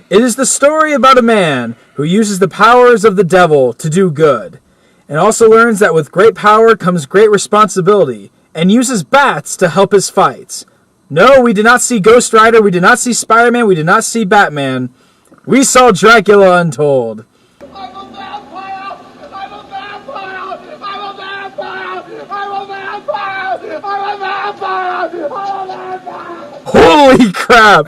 It is the story about a man who uses the powers of the devil to do good, and also learns that with great power comes great responsibility, and uses bats to help his fights. No, we did not see Ghost Rider, we did not see Spider-Man, we did not see Batman. We saw Dracula Untold. I'm a vampire! I'm a vampire! I'm a vampire! I'm a vampire! I'm a vampire! I'm a vampire! Holy crap!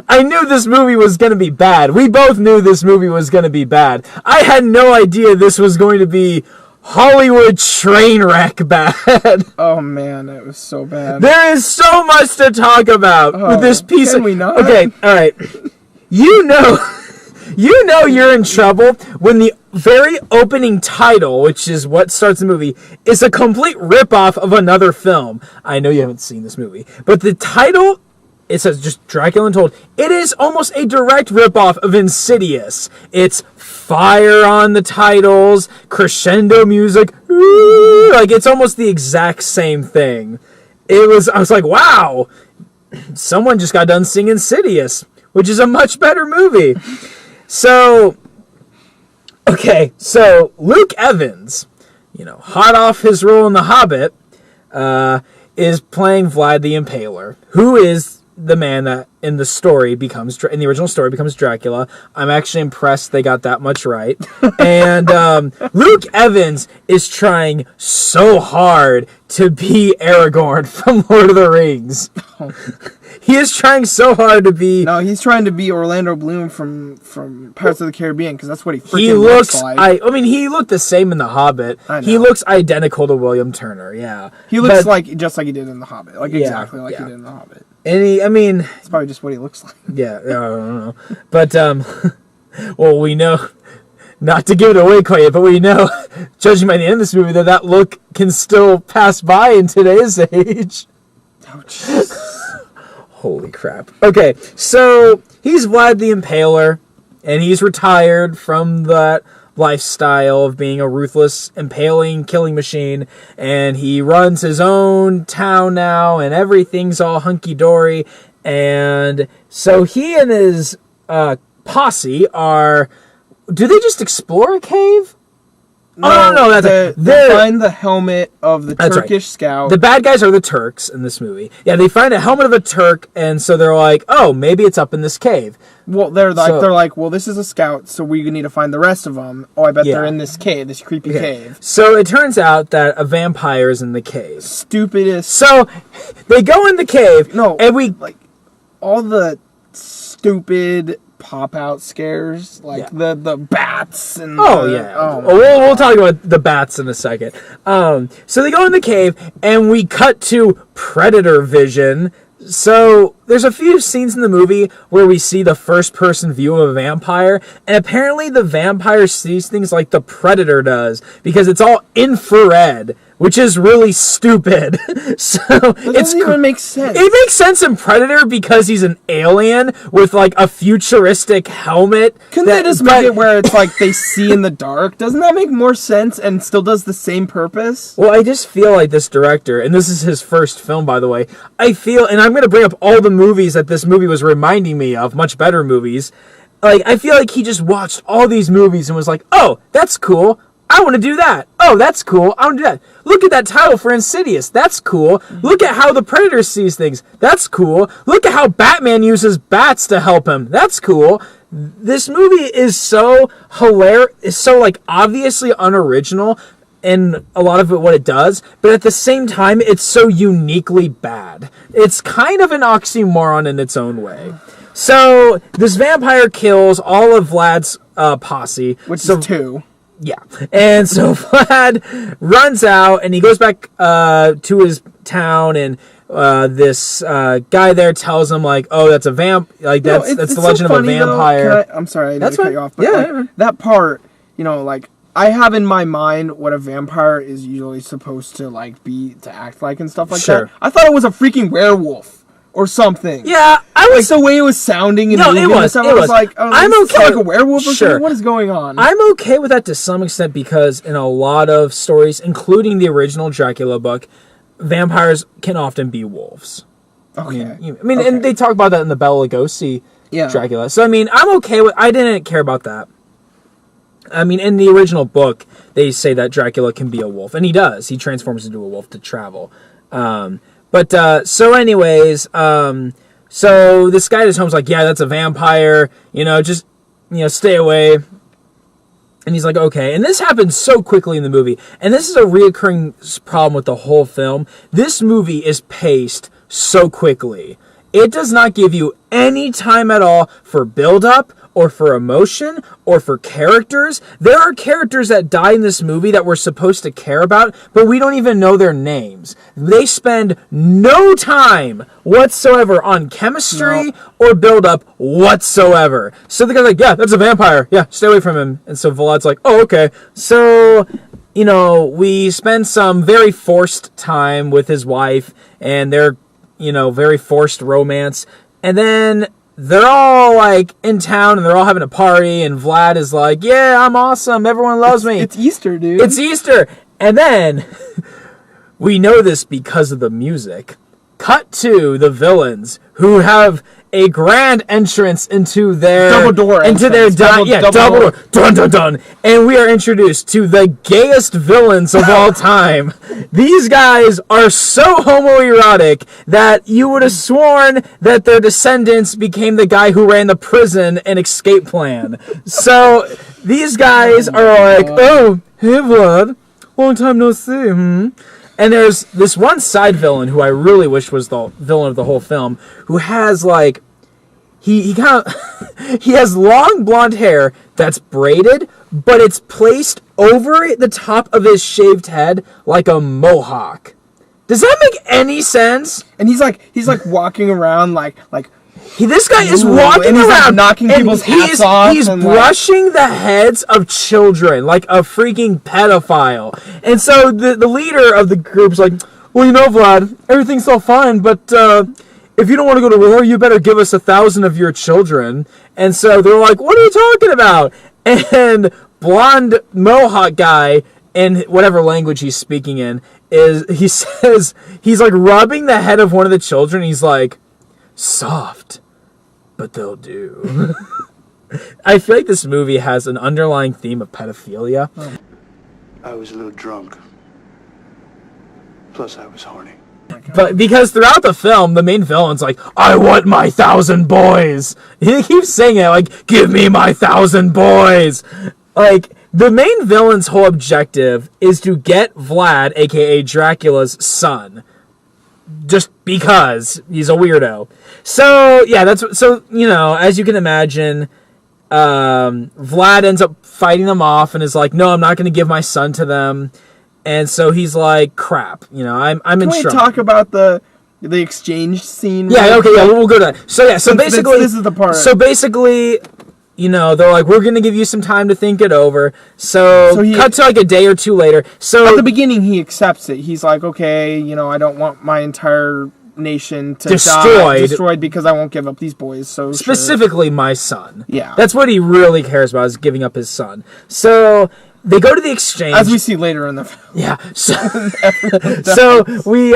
I knew this movie was going to be bad. We both knew this movie was going to be bad. I had no idea this was going to be Hollywood train wreck bad. Oh man, it was so bad. There is so much to talk about with this piece can of... we not? Okay, alright. You know you're in trouble when the very opening title, which is what starts the movie, is a complete ripoff of another film. I know you haven't seen this movie, but the title, it says just Dracula Untold. It is almost a direct ripoff of Insidious. It's fire on the titles, crescendo music, like it's almost the exact same thing. I was like, wow, someone just got done singing Insidious, which is a much better movie. So Luke Evans, hot off his role in The Hobbit, is playing Vlad the Impaler, who is the man that in the original story becomes Dracula. I'm actually impressed they got that much right. And Luke Evans is trying so hard to be Aragorn from Lord of the Rings. He is trying so hard to be... No, he's trying to be Orlando Bloom from Pirates of the Caribbean, because that's what he freaking looks like. I mean, he looked the same in The Hobbit. He looks identical to William Turner, yeah. He looks just like he did in The Hobbit. Exactly like he did in The Hobbit. And it's probably just what he looks like. Yeah, I don't know. But, well, we know, not to give it away quite yet, but we know, judging by the end of this movie, that look can still pass by in today's age. Oh, jeez. Holy crap. Okay, so he's Vlad the Impaler, and he's retired from that lifestyle of being a ruthless, impaling, killing machine, and he runs his own town now, and everything's all hunky-dory, and so he and his posse are... Do they just explore a cave? No, they find the helmet of the Turkish scout. The bad guys are the Turks in this movie. Yeah, they find a helmet of a Turk, and so they're like, oh, maybe it's up in this cave. Well, they're like, well, this is a scout, so we need to find the rest of them. Oh, I bet they're in this cave, this creepy cave. So it turns out that a vampire is in the cave. Stupidest. So they go in the cave, and all the stupid pop-out scares, the bats and we'll talk about the bats in a second. So they go in the cave, and we cut to Predator vision. So there's a few scenes in the movie where we see the first-person view of a vampire, and apparently the vampire sees things like the Predator does, because it's all infrared, which is really stupid. So it doesn't even make sense. It makes sense in Predator because he's an alien with a futuristic helmet. Couldn't they just make it where it's like they see in the dark? Doesn't that make more sense and still does the same purpose? Well, I just feel like this director, and this is his first film, by the way, and I'm going to bring up all the movies that this movie was reminding me of, much better movies. I feel like he just watched all these movies and was like, oh, that's cool. I want to do that. Oh, that's cool. I want to do that. Look at that title for Insidious. That's cool. Look at how the Predator sees things. That's cool. Look at how Batman uses bats to help him. That's cool. This movie is so hilarious. It's so, obviously unoriginal in a lot of what it does, but at the same time, it's so uniquely bad. It's kind of an oxymoron in its own way. So, this vampire kills all of Vlad's posse. Which is 2. Yeah. And so Vlad runs out, and he goes back to his town, and this guy there tells him, oh, that's a that's the legend of a vampire. I'm sorry, I didn't cut you off, but that part, I have in my mind what a vampire is usually supposed to to act like and stuff like that. I thought it was a freaking werewolf or something. Yeah, the way it was sounding in the movie. It was. I'm okay. Like a werewolf or something? What is going on? I'm okay with that to some extent because in a lot of stories, including the original Dracula book, vampires can often be wolves. Okay. And they talk about that in the Bela Lugosi Dracula. So, I mean, I'm okay with... I didn't care about that. I mean, in the original book, they say that Dracula can be a wolf. And he does. He transforms into a wolf to travel. So anyways... So this guy at his home's like, yeah, that's a vampire. Just stay away. And he's like, okay. And this happens so quickly in the movie. And this is a reoccurring problem with the whole film. This movie is paced so quickly. It does not give you any time at all for build-up or for emotion or for characters. There are characters that die in this movie that we're supposed to care about, but we don't even know their names. They spend no time whatsoever on chemistry or build-up whatsoever. So the guy's like, yeah, that's a vampire. Yeah, stay away from him. And so Vlad's like, oh, okay. So... we spend some very forced time with his wife and their, very forced romance. And then they're all, in town and they're all having a party. And Vlad is like, yeah, I'm awesome. Everyone loves me. It's Easter, dude. It's Easter. And then, we know this because of the music. Cut to the villains who have a grand entrance into their double door, double door, dun dun, and we are introduced to the gayest villains of all time. These guys are so homoerotic that you would have sworn that their descendants became the guy who ran the prison and escape plan. So these guys are like, oh, hey Vlad, long time no see. And there's this one side villain who I really wish was the villain of the whole film, who has he has long blonde hair that's braided, but it's placed over the top of his shaved head like a mohawk. Does that make any sense? And he's walking around this guy is walking around knocking people's hats off. He's brushing the heads of children like a freaking pedophile. And so the leader of the group's like, well, Vlad, everything's all fine, but if you don't want to go to war, you better give us 1,000 of your children. And so they're like, what are you talking about? And blonde mohawk guy, in whatever language he's speaking in, he says, he's rubbing the head of one of the children. He's like, soft, but they'll do. I feel like this movie has an underlying theme of pedophilia. I was a little drunk. Plus, I was horny. But because throughout the film, the main villain's like, I want my 1,000 boys. He keeps saying it, give me my 1,000 boys. The main villain's whole objective is to get Vlad, aka Dracula's son. Just because he's a weirdo. So, yeah, as you can imagine, Vlad ends up fighting them off and is like, no, I'm not going to give my son to them. And so he's like, crap, I'm in trouble. Can we talk about the exchange scene? Yeah, okay, yeah, we'll go to that. So, yeah, so basically... This is the part. So, basically... they're like, we're going to give you some time to think it over. So cut to a day or two later. So at the beginning, he accepts it. He's like, okay, I don't want my entire nation to destroyed because I won't give up these boys. So specifically my son. Yeah. That's what he really cares about, is giving up his son. So they go to the exchange. As we see later in the film. Yeah. So we...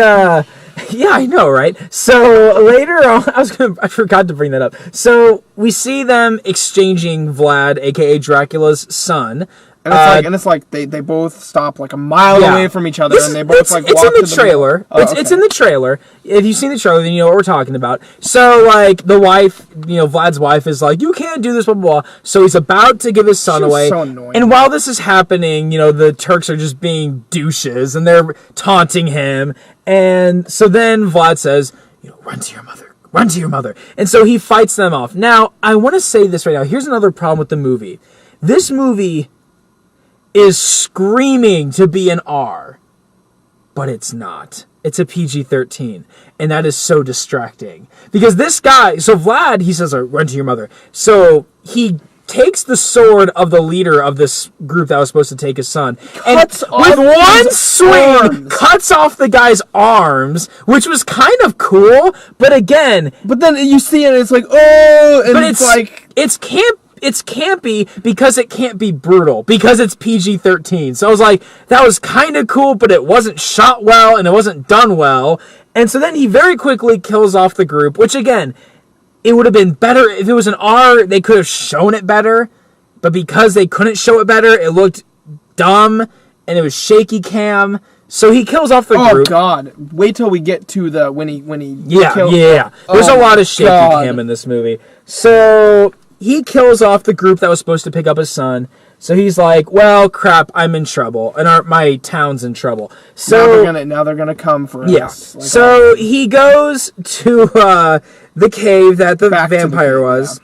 Yeah, I know, right? So later on, I forgot to bring that up. So we see them exchanging Vlad, aka Dracula's son. And it's like they both stop a mile away from each other, and they both walk. It's in the trailer. It's in the trailer. If you've seen the trailer, then you know what we're talking about. So the wife, Vlad's wife is like, you can't do this, blah blah blah. So he's about to give his son away. So annoying. And while this is happening, the Turks are just being douches and they're taunting him. And so then Vlad says, run to your mother. Run to your mother. And so he fights them off. Now, I want to say this right now. Here's another problem with the movie. This movie is screaming to be an R, but it's not. It's a PG-13, and that is so distracting. Because this guy, so Vlad, he says, run to your mother. So he takes the sword of the leader of this group that was supposed to take his son, and with one swing, cuts off the guy's arms, which was kind of cool, but again... But then you see it, and it's like, oh... And but it's campy because it can't be brutal, because it's PG-13. So I was like, that was kind of cool, but it wasn't shot well, and it wasn't done well. And so then he very quickly kills off the group, which again, it would have been better if it was an R. They could have shown it better, but because they couldn't show it better, it looked dumb and it was shaky cam. So he kills off the group. Oh God! Wait till we get to the when he kills. Yeah. There's a lot of shaky cam in this movie. So he kills off the group that was supposed to pick up his son. So he's like, "Well, crap, I'm in trouble, and my town's in trouble." So now they're gonna come for us. Yeah. Like so he goes to the cave that the vampire was.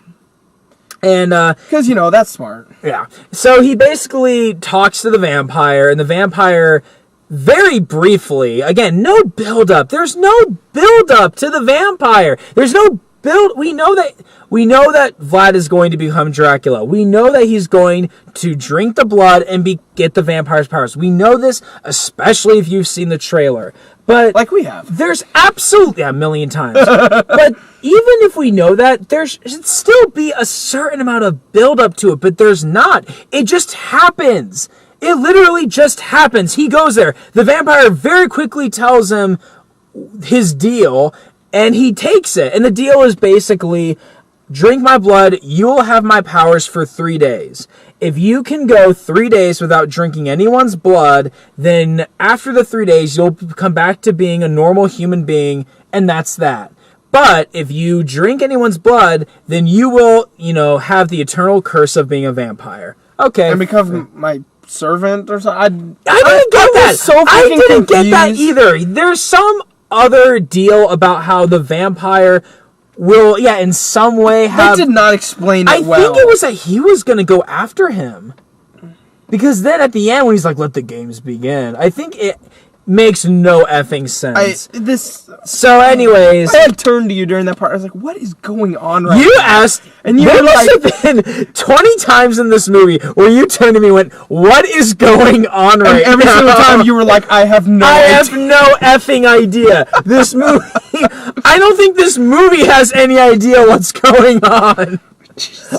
And because that's smart. Yeah. So he basically talks to the vampire, and the vampire very briefly, again, no build up. There's no build up to the vampire. There's no build. We know that Vlad is going to become Dracula. We know that he's going to drink the blood and get the vampire's powers. We know this, especially if you've seen the trailer. But like we have. There's absolutely a million times. But even if we know that, there should still be a certain amount of build up to it, but there's not. It just happens. It literally just happens. He goes there. The vampire very quickly tells him his deal, and he takes it. And the deal is basically, drink my blood, you will have my powers for 3 days. If you can go 3 days without drinking anyone's blood, then after the 3 days, you'll come back to being a normal human being, and that's that. But if you drink anyone's blood, then you will, have the eternal curse of being a vampire. Okay. And become my servant or something. I didn't get that. I didn't get that either. There's some other deal about how the vampire will, in some way have... They did not explain it well. I think it was that he was going to go after him. Because then at the end when he's like, let the games begin, I think it makes no effing sense. So anyways... I had turned to you during that part. I was like, what is going on right now? You asked... And you must have been 20 times in this movie where you turned to me and went, what is going on right now? Every single time you were like, I have no effing idea. This movie... I don't think this movie has any idea what's going on.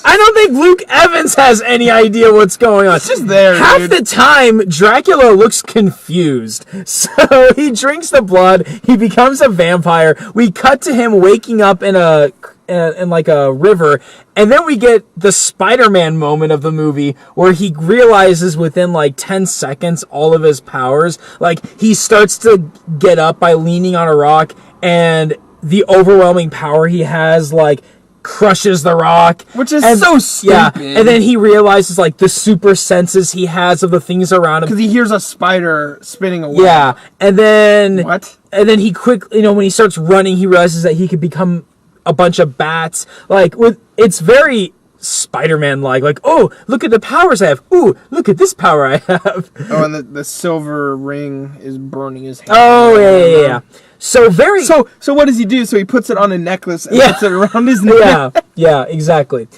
I don't think Luke Evans has any idea what's going on. It's just there, Half the time, Dracula looks confused. So he drinks the blood. He becomes a vampire. We cut to him waking up in like a river, and then we get the Spider-Man moment of the movie where he realizes within like 10 seconds all of his powers. Like he starts to get up by leaning on a rock, and the overwhelming power he has like crushes the rock, which is so stupid. Yeah, and then he realizes like the super senses he has of the things around him because he hears a spider spinning away. Yeah, and then what? And then he quickly, when he starts running, he realizes that he could become a bunch of bats. It's very Spider-Man like, oh, look at the powers I have. Ooh, look at this power I have. Oh, and the silver ring is burning his hand. Oh yeah. So what does he do? So he puts it on a necklace and puts it around his neck. Yeah, exactly.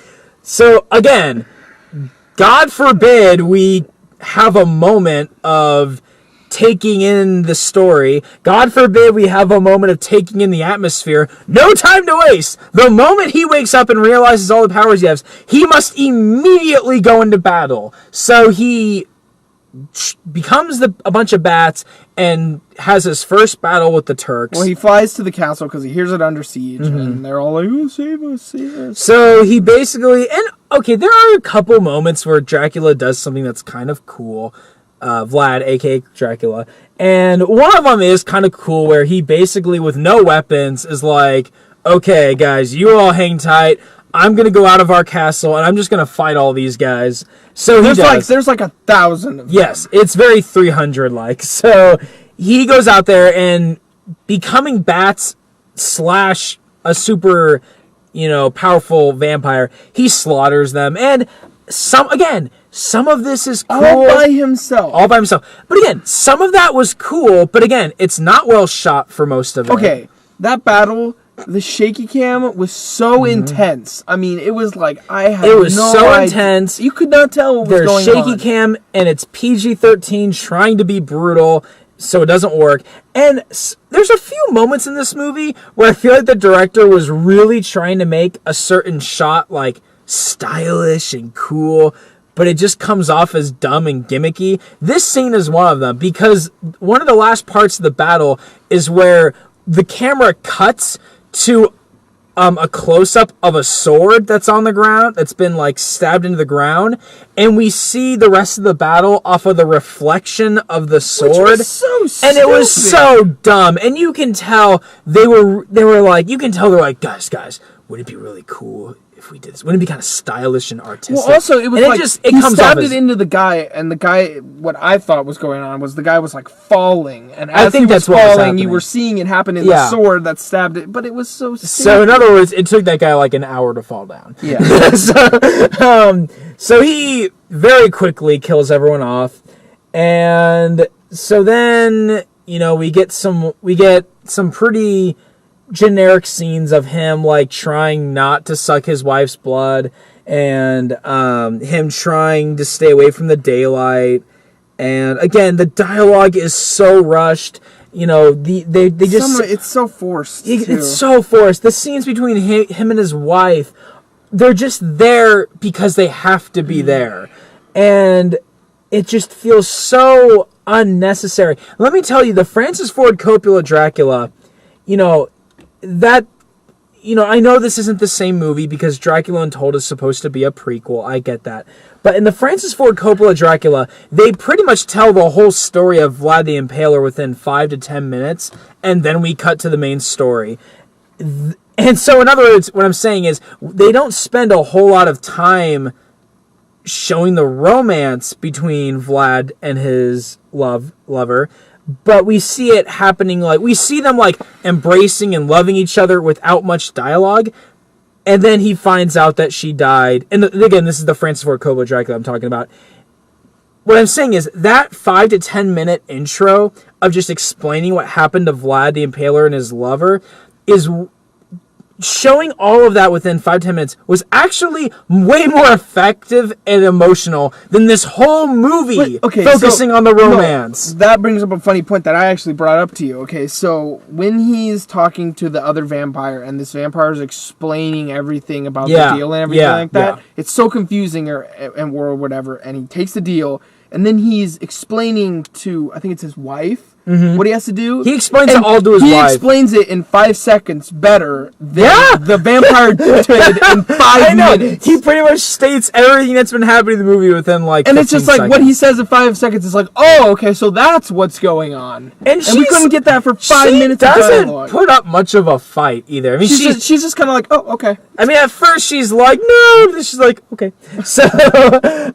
So again, God forbid we have a moment of taking in the story. God forbid we have a moment of taking in the atmosphere. No time to waste. The moment he wakes up and realizes all the powers he has, he must immediately go into battle. So he becomes a bunch of bats and has his first battle with the Turks. Well, he flies to the castle because he hears it under siege, and they're all like, oh, save us, save us. So he basically... And, okay, there are a couple moments where Dracula does something that's kind of cool. Vlad, a.k.a. Dracula. And one of them is kind of cool where he basically, with no weapons, is like, okay, guys, you all hang tight. I'm going to go out of our castle, and I'm just going to fight all these guys. So there's like 1,000 of them. Yes, it's very 300-like. So he goes out there, and becoming bats / a super, powerful vampire, he slaughters them. And some of this is cool. All by himself. But again, some of that was cool, but again, it's not well shot for most of it. Okay, that battle... The shaky cam was so intense. I mean, it was like It was so intense. You could not tell what was going on. There's shaky cam, and it's PG-13 trying to be brutal, so it doesn't work. And there's a few moments in this movie where I feel like the director was really trying to make a certain shot like stylish and cool, but it just comes off as dumb and gimmicky. This scene is one of them, because one of the last parts of the battle is where the camera cuts to a close-up of a sword that's on the ground, that's been like stabbed into the ground, and we see the rest of the battle off of the reflection of the sword. Which was so stupid. And it was so dumb. And you can tell they were like, they're like, guys, would it be really cool if we did this? Wouldn't it be kind of stylish and artistic? Well, also, it was and like, it he comes stabbed off it into the guy, and the guy, what I thought was going on was the guy was like falling, and as I think he was that's what was falling, happening. you were seeing it happen in the sword that stabbed it, but it was so stupid. So, in other words, it took that guy like an hour to fall down. Yeah. So he very quickly kills everyone off, and so then, you know, we get some pretty generic scenes of him like trying not to suck his wife's blood, and him trying to stay away from the daylight. And again, the dialogue is so rushed. You know, they just it's so forced. It's so forced. The scenes between him and his wife, they're just there because they have to be there, and it just feels so unnecessary. Let me tell you, the Francis Ford Coppola Dracula, I know this isn't the same movie because Dracula Untold is supposed to be a prequel. I get that. But in the Francis Ford Coppola Dracula, they pretty much tell the whole story of Vlad the Impaler within 5 to 10 minutes, and then we cut to the main story. And so, in other words, what I'm saying is, they don't spend a whole lot of time showing the romance between Vlad and his lover, but we see it happening, like, we see them, like, embracing and loving each other without much dialogue, and then he finds out that she died. And again, this is the Francis Ford Coppola Dracula I'm talking about. What I'm saying is, that 5 to 10 minute intro of just explaining what happened to Vlad the Impaler and his lover is... showing all of that within 5-10 minutes was actually way more effective and emotional than this whole movie focusing on the romance. No, that brings up a funny point that I actually brought up to you. Okay, so when he's talking to the other vampire and this vampire is explaining everything about the deal and everything like that, it's so confusing or whatever, and he takes the deal and then he's explaining to, I think it's his wife, what he has to do. He explains it all to his wife. He explains it in 5 seconds better than the vampire did in 5 minutes. He pretty much states everything that's been happening in the movie within like 15 And it's just like seconds. what he says in 5 seconds is like, oh, okay, so that's what's going on. And we couldn't get that for 5 minutes of dialogue. She doesn't put up much of a fight either. I mean, she's just kind of like, oh, okay. I mean, at first she's like, no, then she's like, okay. So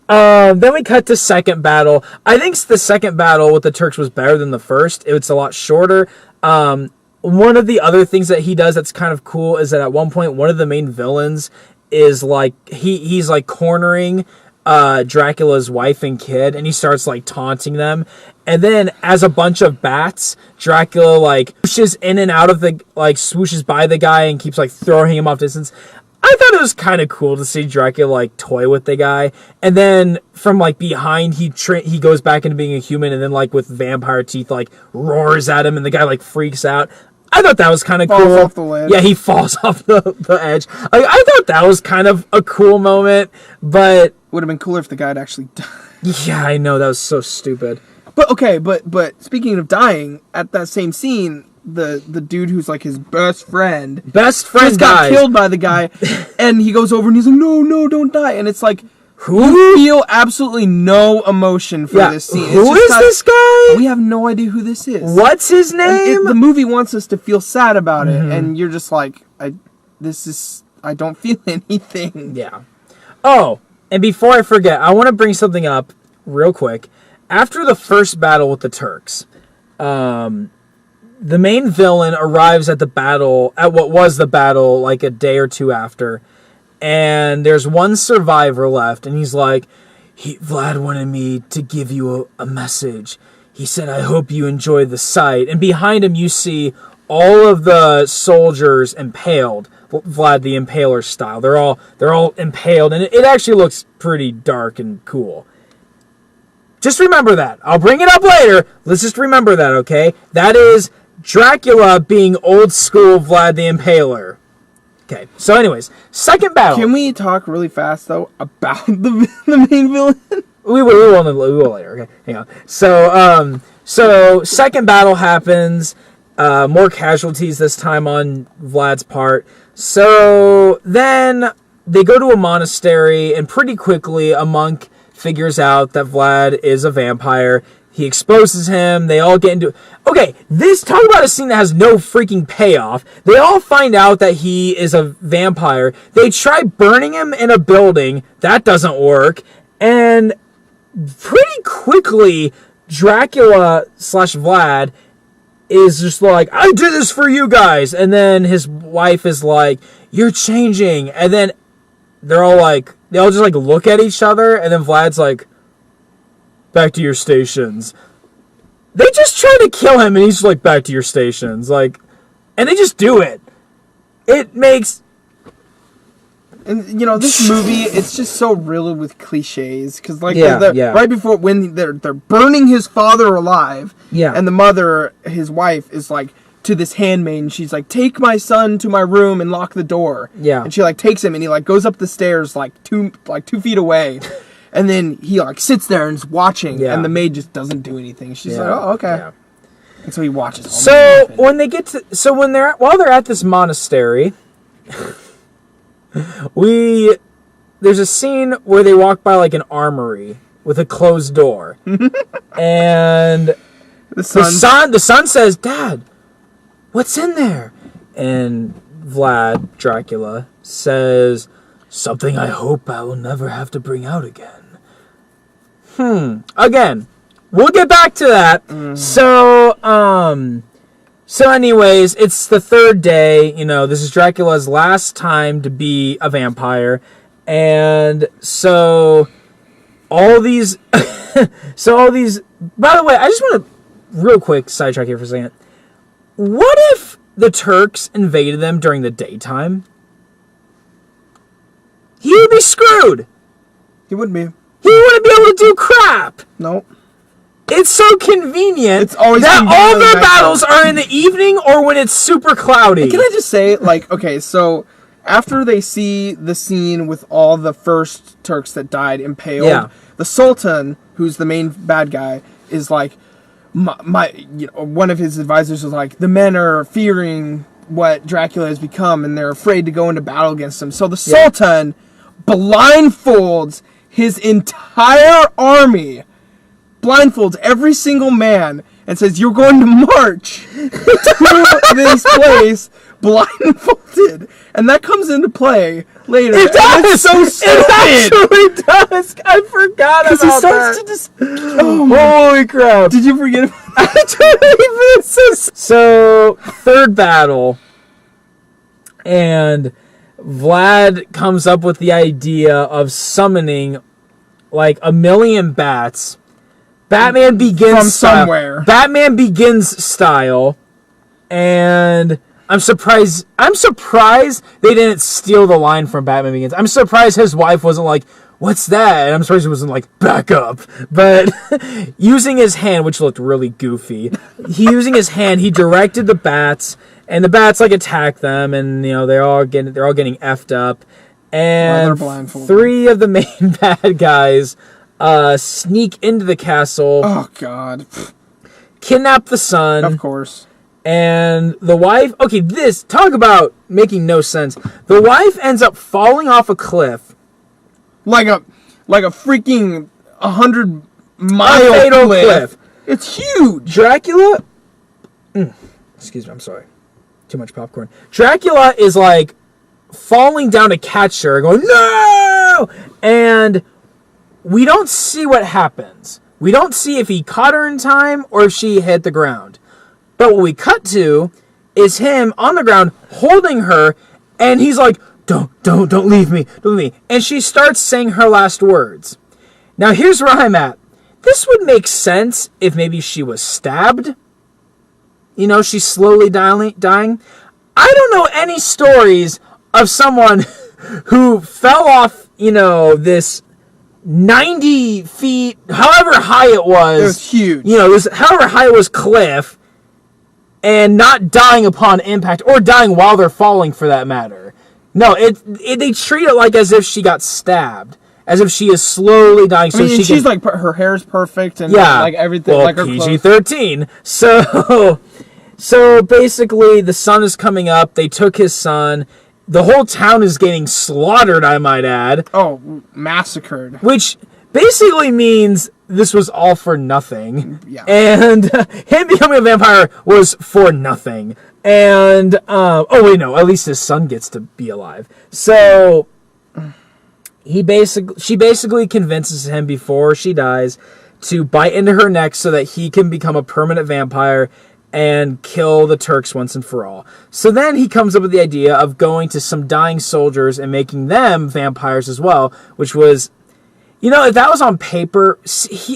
then we cut to second battle. I think the second battle with the Turks was better than the first. It's a lot shorter. One of the other things that he does that's kind of cool is that at one point, one of the main villains is like, he's like cornering Dracula's wife and kid, and he starts like taunting them. And then as a bunch of bats, Dracula like swooshes in and out of swooshes by the guy and keeps like throwing him off distance. I thought it was kind of cool to see Dracula like toy with the guy, and then from like behind he goes back into being a human, and then like with vampire teeth like roars at him, and the guy like freaks out. I thought that was kind of cool. Falls off the ledge. Yeah, he falls off the edge. Like, I thought that was kind of a cool moment, but would have been cooler if the guy had actually died. Yeah, I know, that was so stupid. But okay, but speaking of dying, at that same scene, the dude who's like his best friend just got dies. killed by the guy, and he goes over and he's like, no, don't die. And it's like, you feel absolutely no emotion for this scene. Who is this guy? We have no idea who this is. What's his name? The movie wants us to feel sad about it, and you're just like, I don't feel anything. Yeah. Oh, and before I forget, I want to bring something up real quick. After the first battle with the Turks, the main villain arrives at what was the battle, like a day or two after, and there's one survivor left, and he's like, Vlad wanted me to give you a message. He said, I hope you enjoy the sight. And behind him, you see all of the soldiers impaled, Vlad the Impaler style. They're all impaled, and it actually looks pretty dark and cool. Just remember that. I'll bring it up later. Let's just remember that, okay? That is Dracula being old school Vlad the Impaler. Okay, so anyways, second battle. Can we talk really fast, though, about the main villain? We will later, okay? Hang on. So second battle happens. More casualties this time on Vlad's part. So then they go to a monastery, and pretty quickly a monk figures out that Vlad is a vampire. He exposes him. They all get into... Okay, talk about a scene that has no freaking payoff. They all find out that he is a vampire. They try burning him in a building. That doesn't work. And pretty quickly, Dracula / Vlad is just like, I did this for you guys. And then his wife is like, you're changing. And then they all just like look at each other. And then Vlad's like, back to your stations. They just try to kill him. And he's like, back to your stations. Like, and they just do it. It makes... And, you know, this movie, it's just so riddled with cliches. Because, like, yeah. right before, when they're burning his father alive, and the mother, his wife, is like, to this handmaid, and she's like, take my son to my room and lock the door. Yeah. And she, like, takes him, and he, like, goes up the stairs, like, 2 feet away. And then he, like, sits there and is watching, and the maid just doesn't do anything. She's like, oh, okay. Yeah. And so he watches all while they're at this monastery... There's a scene where they walk by like an armory with a closed door, and the son says, "Dad, what's in there?" And Vlad, Dracula, says, "Something I hope I will never have to bring out again." Again, we'll get back to that. So anyways, it's the third day, you know, this is Dracula's last time to be a vampire, and so all these, by the way, I just want to, real quick, sidetrack here for a second. What if the Turks invaded them during the daytime? He would be screwed! He wouldn't be. He wouldn't be able to do crap! Nope. It's so convenient it's always that all their battles are in the evening or when it's super cloudy. And can I just say, like, okay, so after they see the scene with all the first Turks that died impaled, the Sultan, who's the main bad guy, is like, one of his advisors is like, the men are fearing what Dracula has become and they're afraid to go into battle against him. So the Sultan blindfolds his entire army, blindfolds every single man, and says, you're going to march to this place blindfolded. And that comes into play later. It does! It's so stupid! It actually does! I forgot about that. Because he starts to just... holy crap. Did you forget about that? So, third battle. And Vlad comes up with the idea of summoning like 1 million bats. Batman Begins from style. Somewhere. Batman Begins style. And I'm surprised they didn't steal the line from Batman Begins. I'm surprised his wife wasn't like, what's that? And I'm surprised he wasn't like, back up. But using his hand, which looked really goofy, he directed the bats, and the bats like attack them, and you know they're all getting effed up. And 3 of the main bad guys sneak into the castle. Oh God! Kidnap the son. Of course. And the wife. Okay, talk about making no sense. The wife ends up falling off a cliff. Like a freaking 100-mile cliff. It's huge. Dracula. Excuse me. I'm sorry. Too much popcorn. Dracula is like falling down to catch her, going no, and we don't see what happens. We don't see if he caught her in time or if she hit the ground. But what we cut to is him on the ground holding her, and he's like, Don't leave me. Don't leave me. And she starts saying her last words. Now here's where I'm at. This would make sense if maybe she was stabbed. You know, she's slowly dying. I don't know any stories of someone who fell off, you know, this 90 feet, however high it was. It was huge. You know, this however high it was cliff, and not dying upon impact, or dying while they're falling for that matter. No, they treat it like as if she got stabbed. As if she is slowly dying. I mean, she's like, her hair's perfect and like everything. Well, like her PG-13. So basically, the sun is coming up. They took his son, the whole town is getting slaughtered, I might add. Oh, massacred. Which basically means this was all for nothing. Yeah. And him becoming a vampire was for nothing. And, at least his son gets to be alive. So, she basically convinces him before she dies to bite into her neck so that he can become a permanent vampire and kill the Turks once and for all. So then he comes up with the idea of going to some dying soldiers and making them vampires as well, which was, if that was on paper,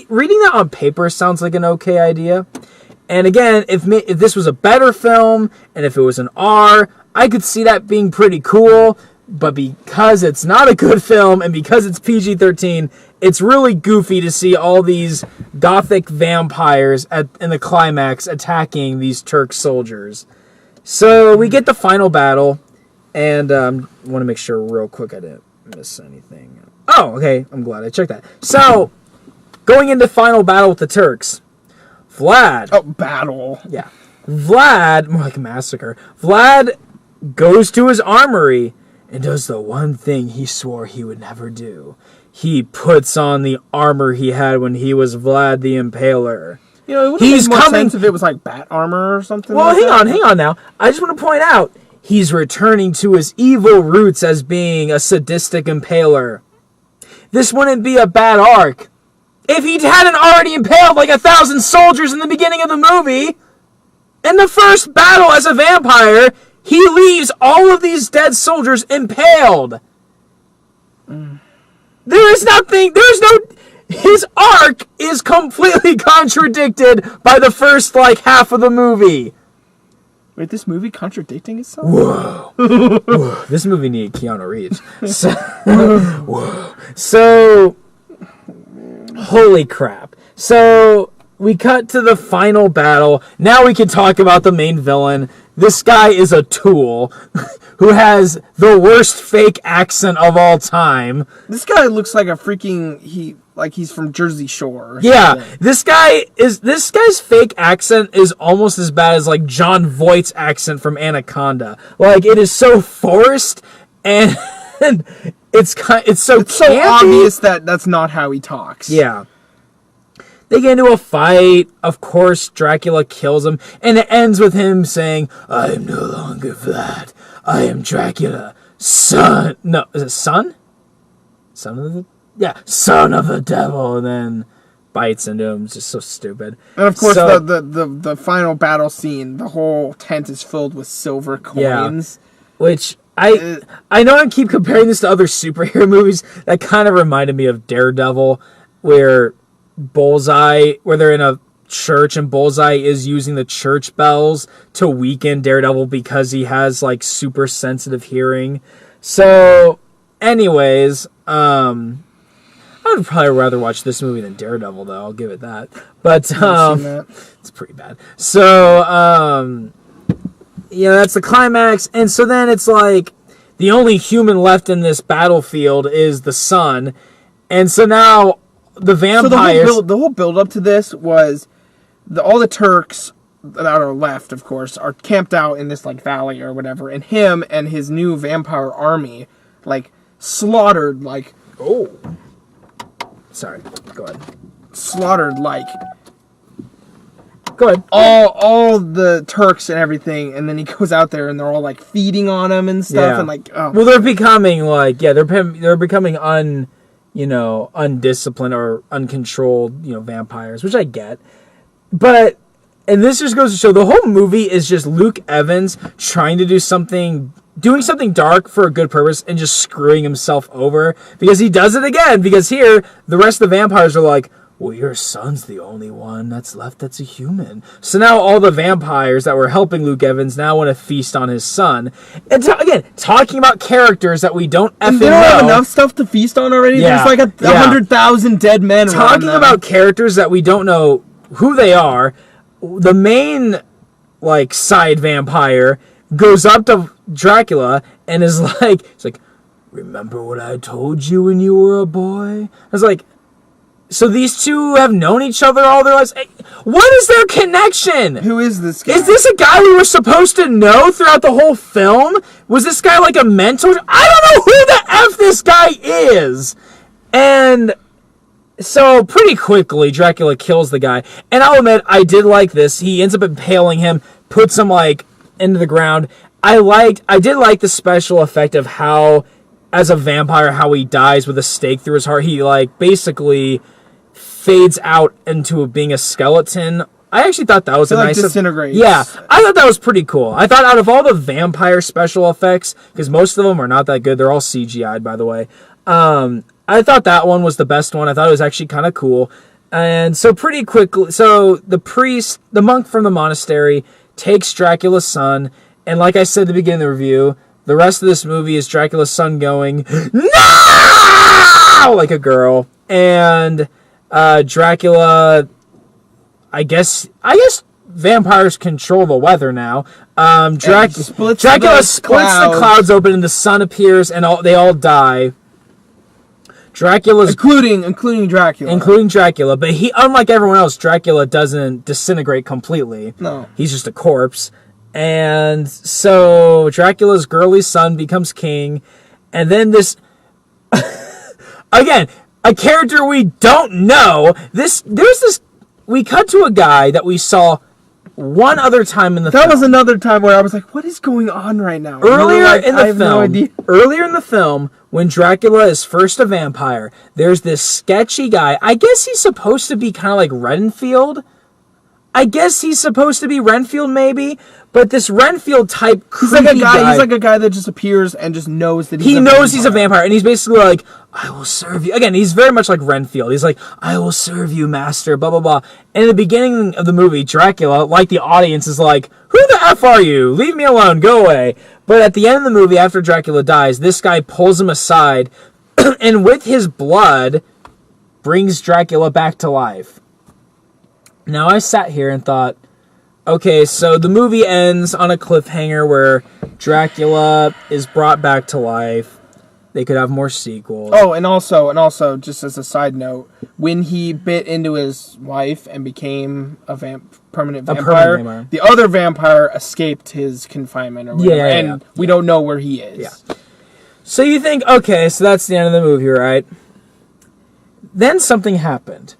reading that on paper sounds like an okay idea. And again, if this was a better film, and if it was an R, I could see that being pretty cool. But because it's not a good film, and because it's PG-13, it's really goofy to see all these gothic vampires in the climax attacking these Turk soldiers. So we get the final battle, and I want to make sure real quick I didn't miss anything. Oh, okay, I'm glad I checked that. So, going into final battle with the Turks, Vlad... Oh, battle. Yeah. Vlad, more like a massacre, Vlad goes to his armory and does the one thing he swore he would never do. He puts on the armor he had when he was Vlad the Impaler. It would make more sense if it was like bat armor or something. Well, like hang on now. I just want to point out, he's returning to his evil roots as being a sadistic impaler. This wouldn't be a bad arc if he hadn't already impaled like 1,000 soldiers in the beginning of the movie. In the first battle as a vampire, he leaves all of these dead soldiers impaled. His arc is completely contradicted by the first, half of the movie. Wait, this movie contradicting itself? Whoa. This movie needed Keanu Reeves. So, holy crap. So, we cut to the final battle. Now we can talk about the main villain. This guy is a tool who has the worst fake accent of all time. This guy looks like a freaking he's from Jersey Shore. Yeah, this guy's fake accent is almost as bad as John Voight's accent from Anaconda. It is so forced and it's so obvious that that's not how he talks. Yeah. They get into a fight. Of course, Dracula kills him. And it ends with him saying, I am no longer Vlad. I am Dracula. Son. No, is it son? Son of the... Yeah, son of the devil. And then bites into him. It's just so stupid. And of course, the final battle scene, the whole tent is filled with silver coins. Yeah, which... I know I keep comparing this to other superhero movies. That kind of reminded me of Daredevil, where they're in a church and Bullseye is using the church bells to weaken Daredevil because he has super sensitive hearing. So, anyways, I would probably rather watch this movie than Daredevil, though. I'll give it that. But it's pretty bad. So, that's the climax. And so then it's the only human left in this battlefield is the sun. And so now the vampires... So the whole build up to this was all the Turks that are left, of course, are camped out in this valley or whatever, and him and his new vampire army slaughtered Oh. Sorry. Go ahead. Slaughtered Go ahead. all the Turks and everything, and then he goes out there and they're all feeding on him and stuff, and well, they're becoming they're becoming undisciplined or uncontrolled, vampires, which I get. But, and this just goes to show the whole movie is just Luke Evans trying to doing something dark for a good purpose and just screwing himself over, because he does it again, because here the rest of the vampires are well, your son's the only one that's left that's a human. So now all the vampires that were helping Luke Evans now want to feast on his son. And again, talking about characters that we don't effing know. They don't have enough stuff to feast on already? Yeah. There's 100,000 dead men talking about characters that we don't know who they are. The main, side vampire goes up to Dracula and is remember what I told you when you were a boy? I was So these two have known each other all their lives. What is their connection? Who is this guy? Is this a guy we were supposed to know throughout the whole film? Was this guy like a mentor? I don't know who the F this guy is. And so pretty quickly, Dracula kills the guy. And I'll admit, I did like this. He ends up impaling him, puts him like into the ground. I did like the special effect of how, as a vampire, how he dies with a stake through his heart. He like basically fades out into being a skeleton. I actually thought that was a nice... disintegrates. Yeah, I thought that was pretty cool. I thought out of all the vampire special effects, because most of them are not that good, they're all CGI'd, by the way, I thought that one was the best one. I thought it was actually kind of cool. And so pretty quickly... So the priest, the monk from the monastery, takes Dracula's son, and like I said at the beginning of the review, the rest of this movie is Dracula's son going, "No!" like a girl. And Dracula, I guess vampires control the weather now. Dracula splits the clouds open and the sun appears and they all die. Dracula's including Dracula. But he, unlike everyone else, Dracula doesn't disintegrate completely. No. He's just a corpse. And so Dracula's girly son becomes king. And then this... Again, a character we don't know. We cut to a guy that we saw one other time in the film. That was another time where I was like, what is going on right now? Earlier in the film, when Dracula is first a vampire, there's this sketchy guy. I guess he's supposed to be kind of like Renfield. Maybe. But this Renfield type creepy guy. He's like a guy that just appears and just knows that he's a vampire. And he's basically like, I will serve you. Again, he's very much like Renfield. He's like, I will serve you, master, blah, blah, blah. And in the beginning of the movie, Dracula, like the audience, is like, who the F are you? Leave me alone. Go away. But at the end of the movie, after Dracula dies, this guy pulls him aside and with his blood brings Dracula back to life. Now, I sat here and thought, okay, so the movie ends on a cliffhanger where Dracula is brought back to life. They could have more sequels. Oh, and also, just as a side note, when he bit into his wife and became a permanent vampire, the other vampire escaped his confinement or whatever, we don't know where he is. Yeah. So you think, okay, so that's the end of the movie, right? Then something happened.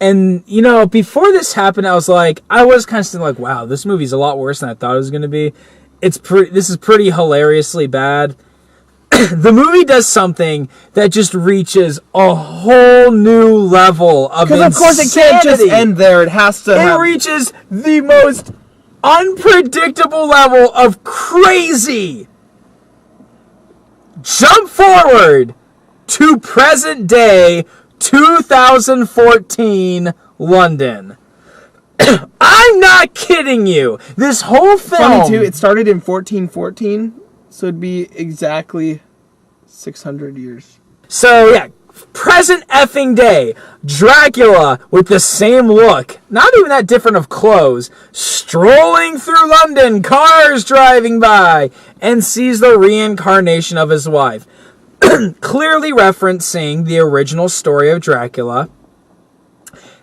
And, before this happened, I was kind of still like, wow, this movie's a lot worse than I thought it was going to be. This is pretty hilariously bad. The movie does something that just reaches a whole new level of insanity. Because, of course, it can't just end there. It has to It reaches the most unpredictable level of crazy. Jump forward to present day 2014 London. I'm not kidding you. This whole film... Funny, too, it started in 1414, so it'd be exactly 600 years. So, yeah, present effing day. Dracula, with the same look, not even that different of clothes, strolling through London, cars driving by, and sees the reincarnation of his wife. Clearly referencing the original story of Dracula.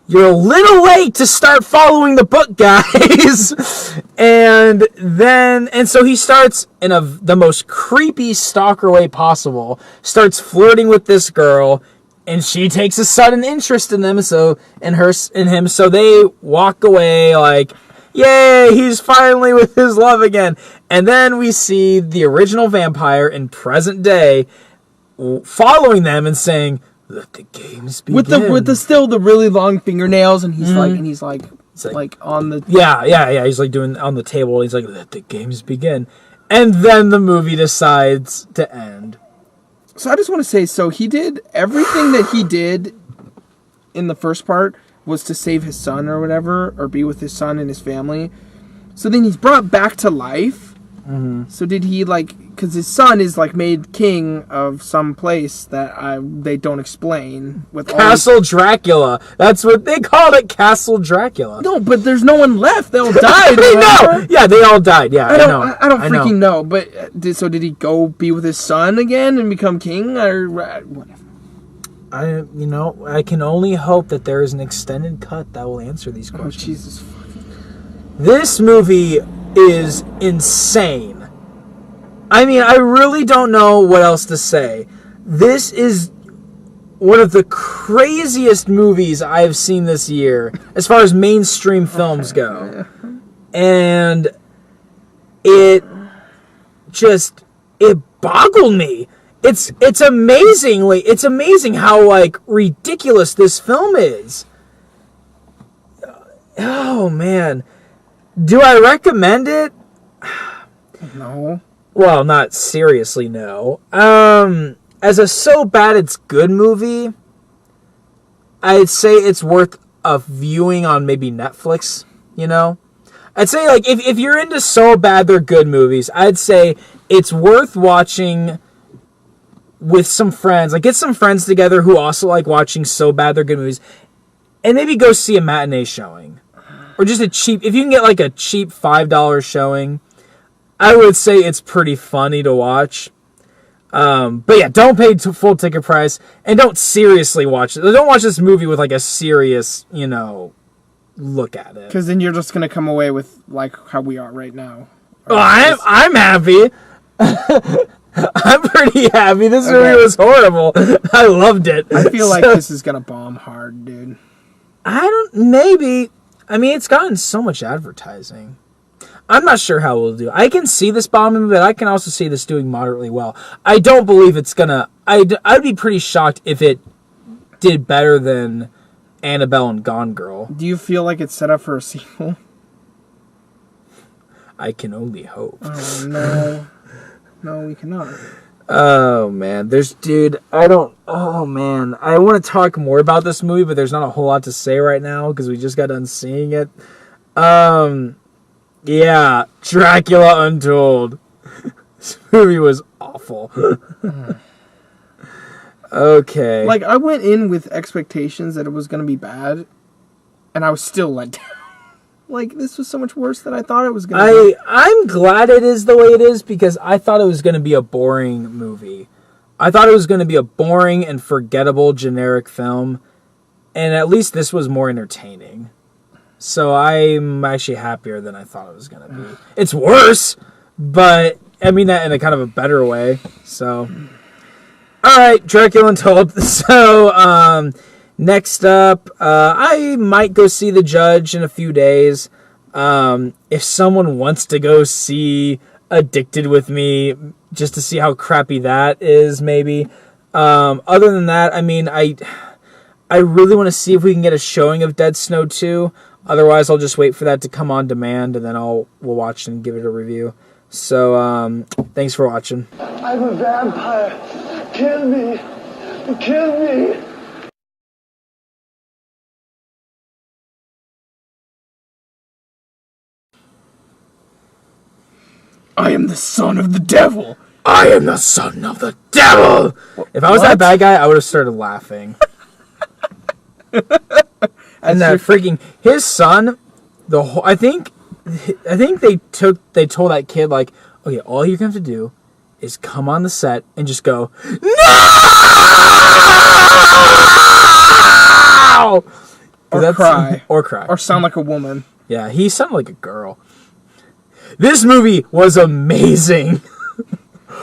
You're a little late to start following the book, guys. and so he starts in the most creepy stalker way possible, starts flirting with this girl, and she takes a sudden interest in him, so they walk away like, yay, he's finally with his love again. And then we see the original vampire in present day following them and saying, "Let the games begin." With the really long fingernails, and he's like on the he's like doing on the table. He's like, "Let the games begin," and then the movie decides to end. So I just want to say, so he did everything that he did in the first part was to save his son or whatever, or be with his son and his family. So then he's brought back to life. Mm-hmm. So did he because his son is made king of some place that they don't explain with Castle Dracula. That's what they called it, Castle Dracula. No, but there's no one left. They all died. No, yeah, they all died. Yeah, I don't freaking know. But did he go be with his son again and become king or whatever? I can only hope that there is an extended cut that will answer these questions. Oh, Jesus. This movie is insane. I mean, I really don't know what else to say. This is one of the craziest movies I have seen this year as far as mainstream films go. And it boggled me. It's amazing how like ridiculous this film is. Oh man. Do I recommend it? No. Well, not seriously, no. As a so bad it's good movie, I'd say it's worth a viewing on maybe Netflix, I'd say, like, if you're into so bad they're good movies, I'd say it's worth watching with some friends. Like, get some friends together who also like watching so bad they're good movies, and maybe go see a matinee showing. Or just if you can get, like, a cheap $5 showing, I would say it's pretty funny to watch. But yeah, don't pay full ticket price, and don't seriously watch it. Don't watch this movie with, like, a serious, look at it. Because then you're just going to come away with, like, how we are right now. Oh, I'm happy. I'm pretty happy. This movie was horrible. I loved it. I feel like this is going to bomb hard, dude. Maybe. I mean, it's gotten so much advertising. I'm not sure how we'll do. I can see this bombing, but I can also see this doing moderately well. I don't believe it's gonna... I'd be pretty shocked if it did better than Annabelle and Gone Girl. Do you feel like it's set up for a sequel? I can only hope. Oh, no. No, we cannot. Oh, man. Oh, man. I want to talk more about this movie, but there's not a whole lot to say right now because we just got done seeing it. Yeah, Dracula Untold. This movie was awful. Okay. Like, I went in with expectations that it was going to be bad, and I was still let down. Like, this was so much worse than I thought it was going to be. I'm glad it is the way it is, because I thought it was going to be a boring movie. I thought it was going to be a boring and forgettable generic film, and at least this was more entertaining. So I'm actually happier than I thought it was going to be. It's worse, but I mean that in a kind of a better way. So, all right, Dracula Untold. So, next up, I might go see The Judge in a few days. If someone wants to go see Addicted with me, just to see how crappy that is, maybe. Other than that, I mean, I really want to see if we can get a showing of Dead Snow 2. Otherwise, I'll just wait for that to come on demand, and then we'll watch and give it a review. So, thanks for watching. I'm a vampire. Kill me. Kill me. I am the son of the devil. I am the son of the devil. If I was that bad guy, I would have started laughing. And that freaking his son, I think they told that kid, like, okay, all you're gonna have to do is come on the set and just go, no! Or cry. Or cry. Or sound like a woman. Yeah, he sounded like a girl. This movie was amazing.